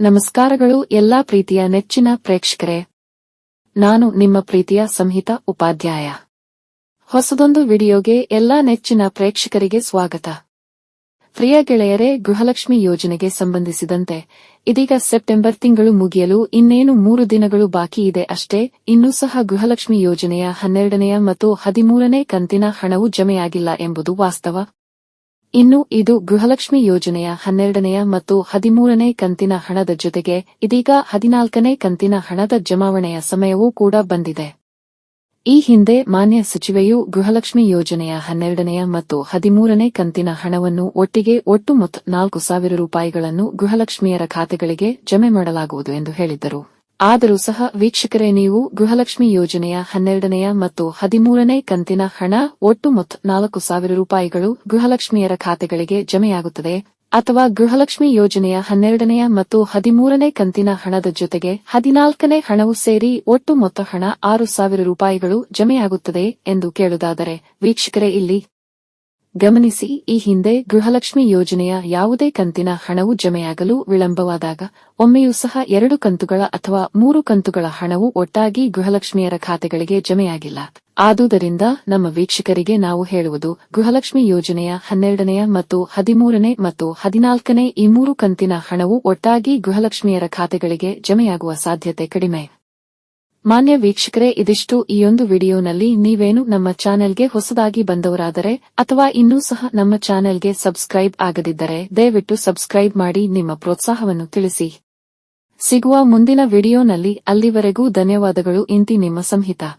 ನಮಸ್ಕಾರಗಳು ಎಲ್ಲಾ ಪ್ರೀತಿಯ ನೆಚ್ಚಿನ ಪ್ರೇಕ್ಷಕರೇ. ನಾನು ನಿಮ್ಮ ಪ್ರೀತಿಯ ಸಂಹಿತಾ ಉಪಾಧ್ಯಾಯ. ಹೊಸದೊಂದು ವಿಡಿಯೋಗೆ ಎಲ್ಲಾ ನೆಚ್ಚಿನ ಪ್ರೇಕ್ಷಕರಿಗೆ ಸ್ವಾಗತ. ಪ್ರಿಯ ಗೆಳೆಯರೇ, ಗೃಹಲಕ್ಷ್ಮಿ ಯೋಜನೆಗೆ ಸಂಬಂಧಿಸಿದಂತೆ ಇದೀಗ ಸೆಪ್ಟೆಂಬರ್ ತಿಂಗಳು ಮುಗಿಯಲು ಇನ್ನೇನು 3 ದಿನಗಳು ಬಾಕಿ ಇದೆ ಅಷ್ಟೇ. ಇನ್ನೂ ಸಹ ಗೃಹಲಕ್ಷ್ಮಿ ಯೋಜನೆಯ 12ನೇ ಮತ್ತು 13ನೇ ಕಂತಿನ ಹಣವು ಜಮೆಯಾಗಿಲ್ಲ ಎಂಬುದು ವಾಸ್ತವ. ಇನ್ನು ಇದು ಗೃಹಲಕ್ಷ್ಮಿ ಯೋಜನೆಯ 12ನೇ ಮತ್ತು 13ನೇ ಕಂತಿನ ಹಣದ ಜೊತೆಗೆ ಇದೀಗ 14ನೇ ಕಂತಿನ ಹಣದ ಜಮಾವಣೆಯ ಸಮಯವೂ ಕೂಡ ಬಂದಿದೆ. ಈ ಹಿಂದೆ ಮಾನ್ಯ ಸಚಿವೆಯು ಗೃಹಲಕ್ಷ್ಮಿ ಯೋಜನೆಯ 12ನೇ ಮತ್ತು 13ನೇ ಕಂತಿನ ಹಣವನ್ನು ಒಟ್ಟಿಗೆ ಒಟ್ಟು ಮೊತ್ತ 4,000 ರೂಪಾಯಿಗಳನ್ನು ಗೃಹಲಕ್ಷ್ಮಿಯರ ಖಾತೆಗಳಿಗೆ ಜಮೆ ಮಾಡಲಾಗುವುದು ಎಂದು ಹೇಳಿದ್ದರು. ಆದರೂ ಸಹ ವೀಕ್ಷಕರೇ, ನೀವು ಗೃಹಲಕ್ಷ್ಮಿ ಯೋಜನೆಯ 12ನೇ ಮತ್ತು 13ನೇ ಕಂತಿನ ಹಣ ಒಟ್ಟು ಮೊತ್ತ 4,000 ರೂಪಾಯಿಗಳು ಗೃಹಲಕ್ಷ್ಮಿಯರ ಖಾತೆಗಳಿಗೆ ಜಮೆಯಾಗುತ್ತದೆ, ಅಥವಾ ಗೃಹಲಕ್ಷ್ಮಿ ಯೋಜನೆಯ 12ನೇ ಮತ್ತು 13ನೇ ಕಂತಿನ ಹಣದ ಜೊತೆಗೆ 14ನೇ ಹಣವು ಸೇರಿ ಒಟ್ಟು ಮೊತ್ತ ಹಣ 6,000 ರೂಪಾಯಿಗಳು ಜಮೆಯಾಗುತ್ತದೆ ಎಂದು ಕೇಳುವುದಾದರೆ, ವೀಕ್ಷಕರೇ ಇಲ್ಲಿ ಗಮನಿಸಿ, ಈ ಹಿಂದೆ ಗೃಹಲಕ್ಷ್ಮಿ ಯೋಜನೆಯ ಯಾವುದೇ ಕಂತಿನ ಹಣವು ಜಮೆಯಾಗಲು ವಿಳಂಬವಾದಾಗ ಒಮ್ಮೆಯೂ ಸಹ 2 ಕಂತುಗಳ ಅಥವಾ 3 ಕಂತುಗಳ ಹಣವು ಒಟ್ಟಾಗಿ ಗೃಹಲಕ್ಷ್ಮಿಯರ ಖಾತೆಗಳಿಗೆ ಜಮೆಯಾಗಿಲ್ಲ. ಆದುದರಿಂದ ನಮ್ಮ ವೀಕ್ಷಕರಿಗೆ ನಾವು ಹೇಳುವುದು, ಗೃಹಲಕ್ಷ್ಮಿ ಯೋಜನೆಯ 12ನೇ ಮತ್ತು 13ನೇ ಮತ್ತು 14ನೇ ಈ 3 ಕಂತಿನ ಹಣವು ಒಟ್ಟಾಗಿ ಗೃಹಲಕ್ಷ್ಮಿಯರ ಖಾತೆಗಳಿಗೆ ಜಮೆಯಾಗುವ ಸಾಧ್ಯತೆ ಕಡಿಮೆ. ಮಾನ್ಯ ವೀಕ್ಷಕರೇ, ಇದಿಷ್ಟು ಈ ಒಂದು ವಿಡಿಯೋನಲ್ಲಿ. ನೀವೇನು ನಮ್ಮ ಚಾನೆಲ್ಗೆ ಹೊಸದಾಗಿ ಬಂದವರಾದರೆ ಅಥವಾ ಇನ್ನೂ ಸಹ ನಮ್ಮ ಚಾನೆಲ್ಗೆ ಸಬ್ಸ್ಕ್ರೈಬ್ ಆಗದಿದ್ದರೆ ದಯವಿಟ್ಟು ಸಬ್ಸ್ಕ್ರೈಬ್ ಮಾಡಿ ನಿಮ್ಮ ಪ್ರೋತ್ಸಾಹವನ್ನು ತಿಳಿಸಿ. ಸಿಗುವ ಮುಂದಿನ ವಿಡಿಯೋನಲ್ಲಿ. ಅಲ್ಲಿವರೆಗೂ ಧನ್ಯವಾದಗಳು. ಇಂತಿ ನಿಮ್ಮ ಸಂಹಿತಾ.